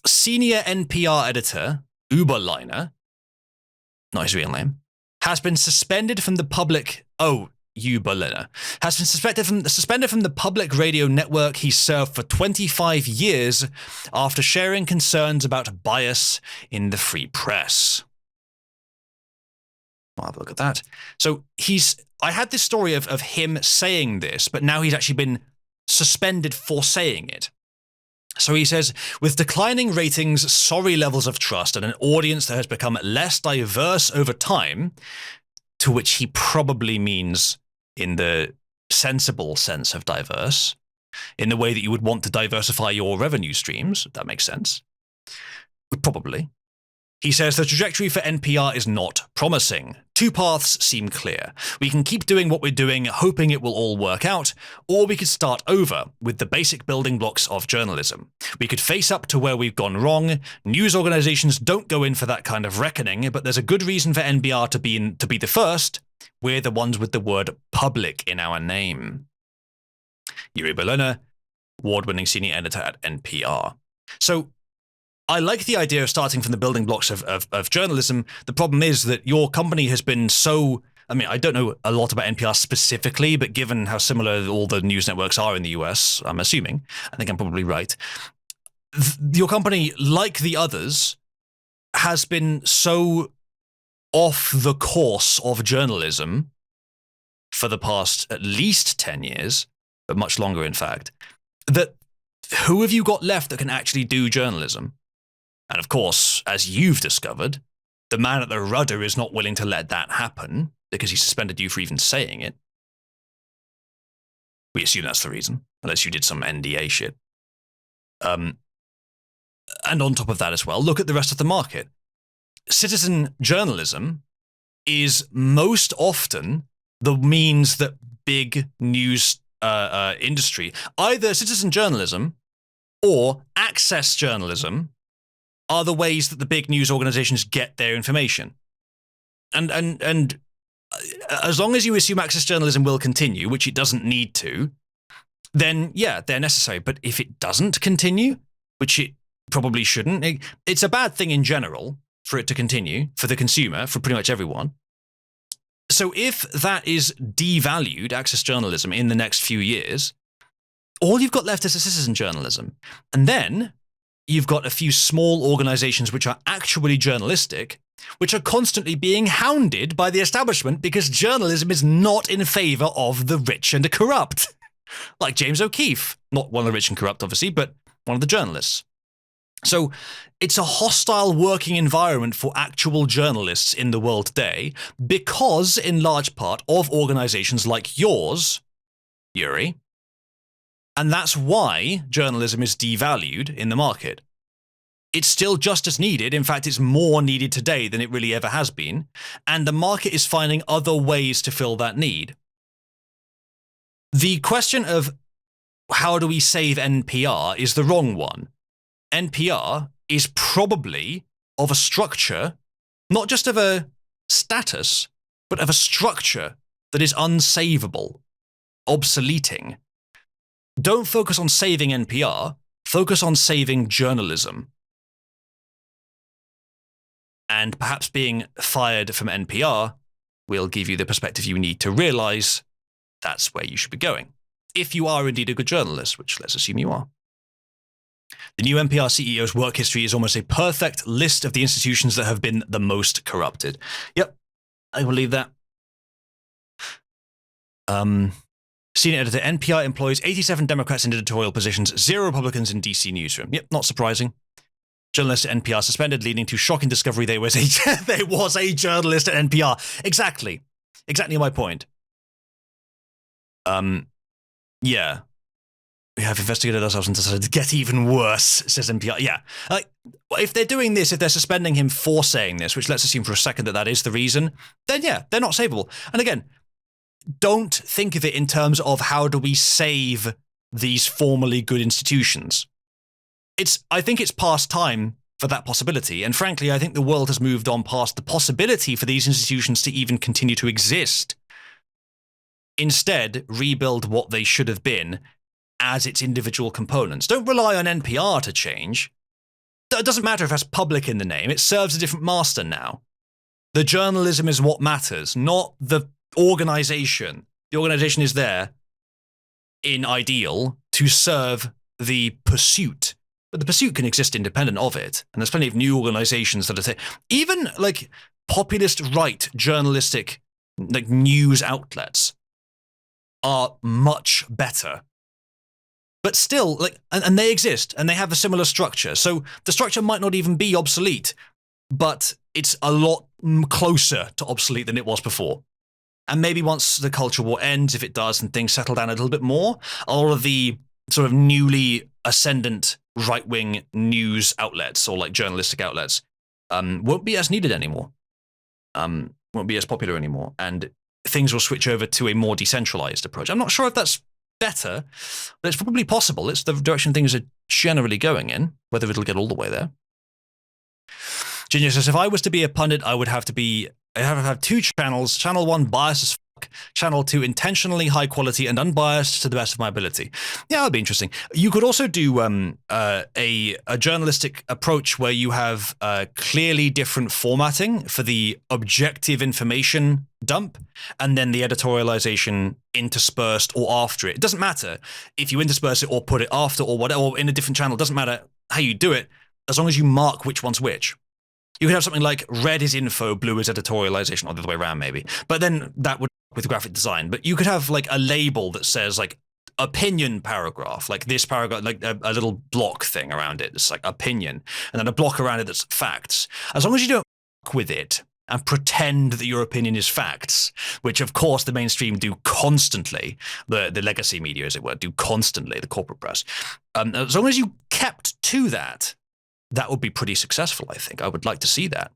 senior NPR editor, Uberliner, not his real name, has been suspended from the public... Uberliner has been suspended from the public radio network he served for 25 years after sharing concerns about bias in the free press. I'll have a look at that. So I had this story of him saying this, but now he's actually been suspended for saying it. So he says, with declining ratings, sorry levels of trust, and an audience that has become less diverse over time, to which he probably means in the sensible sense of diverse, in the way that you would want to diversify your revenue streams, if that makes sense. Probably. He says the trajectory for NPR is not promising. Two paths seem clear. We can keep doing what we're doing, hoping it will all work out, or we could start over with the basic building blocks of journalism. We could face up to where we've gone wrong. News organizations don't go in for that kind of reckoning, but there's a good reason for NPR to be the first. We're the ones with the word public in our name. Yuri Berliner, award-winning senior editor at NPR. So I like the idea of starting from the building blocks of journalism. The problem is that your company has been so... I mean, I don't know a lot about NPR specifically, but given how similar all the news networks are in the US, I'm assuming, I think I'm probably right, your company, like the others, has been so off the course of journalism for the past at least 10 years, but much longer in fact, that who have you got left that can actually do journalism? And of course, as you've discovered, the man at the rudder is not willing to let that happen because he suspended you for even saying it. We assume that's the reason, unless you did some NDA shit. And on top of that as well, look at the rest of the market. Citizen journalism is most often the means that big news industry, either citizen journalism or access journalism, are the ways that the big news organizations get their information. And as long as you assume access journalism will continue, which it doesn't need to, then yeah, they're necessary. But if it doesn't continue, which it probably shouldn't, it's a bad thing in general for it to continue, for the consumer, for pretty much everyone. So if that is devalued, access journalism, in the next few years, all you've got left is citizen journalism. And then you've got a few small organizations which are actually journalistic, which are constantly being hounded by the establishment because journalism is not in favor of the rich and the corrupt. Like James O'Keefe, not one of the rich and corrupt, obviously, but one of the journalists. So it's a hostile working environment for actual journalists in the world today because, in large part, of organizations like yours, Yuri. And that's why journalism is devalued in the market. It's still just as needed. In fact, it's more needed today than it really ever has been. And the market is finding other ways to fill that need. The question of how do we save NPR is the wrong one. NPR is probably of a structure, not just of a status, but of a structure that is unsavable, obsoleting. Don't focus on saving NPR, focus on saving journalism. And perhaps being fired from NPR will give you the perspective you need to realize that's where you should be going. If you are indeed a good journalist, which let's assume you are. The new NPR CEO's work history is almost a perfect list of the institutions that have been the most corrupted. Yep, I believe that. Senior editor, NPR employs 87 Democrats in editorial positions, 0 Republicans in DC newsroom. Yep, not surprising. Journalist at NPR suspended, leading to shocking discovery there was a journalist at NPR. Exactly my point. Yeah. We have investigated ourselves and decided to get even worse, says NPR. Yeah. If they're doing this, if they're suspending him for saying this, which let's assume for a second that that is the reason, then yeah, they're not savable. And again, don't think of it in terms of how do we save these formerly good institutions. I think it's past time for that possibility. And frankly, I think the world has moved on past the possibility for these institutions to even continue to exist. Instead, rebuild what they should have been as its individual components. Don't rely on NPR to change. it doesn't matter if it has public in the name. It serves a different master now. The journalism is what matters, not the organization. The organization is there in ideal to serve the pursuit. But the pursuit can exist independent of it. And there's plenty of new organizations that are even like populist right journalistic like news outlets are much better. But still, like, and they exist and they have a similar structure. So the structure might not even be obsolete, but it's a lot closer to obsolete than it was before. And maybe once the culture war ends, if it does, and things settle down a little bit more, all of the sort of newly ascendant right-wing news outlets or like journalistic outlets won't be as needed anymore, won't be as popular anymore, and things will switch over to a more decentralized approach. I'm not sure if that's better, but it's probably possible. It's the direction things are generally going in, whether it'll get all the way there. Ginger says, if I was to be a pundit, I would have to have two channels. Channel 1, biased as fuck. Channel 2, intentionally high quality and unbiased to the best of my ability. Yeah, that'd be interesting. You could also do a journalistic approach where you have clearly different formatting for the objective information dump and then the editorialization interspersed or after it. It doesn't matter if you intersperse it or put it after or whatever, or in a different channel. It doesn't matter how you do it, as long as you mark which one's which. You could have something like red is info, blue is editorialization, or the other way around maybe. But then that would work with graphic design. But you could have like a label that says like opinion paragraph, like this paragraph, like a little block thing around it. It's like opinion. And then a block around it that's facts. As long as you don't work with it and pretend that your opinion is facts, which of course the mainstream do constantly, the legacy media, as it were, do constantly, the corporate press. As long as you kept to that, that would be pretty successful, I think. I would like to see that.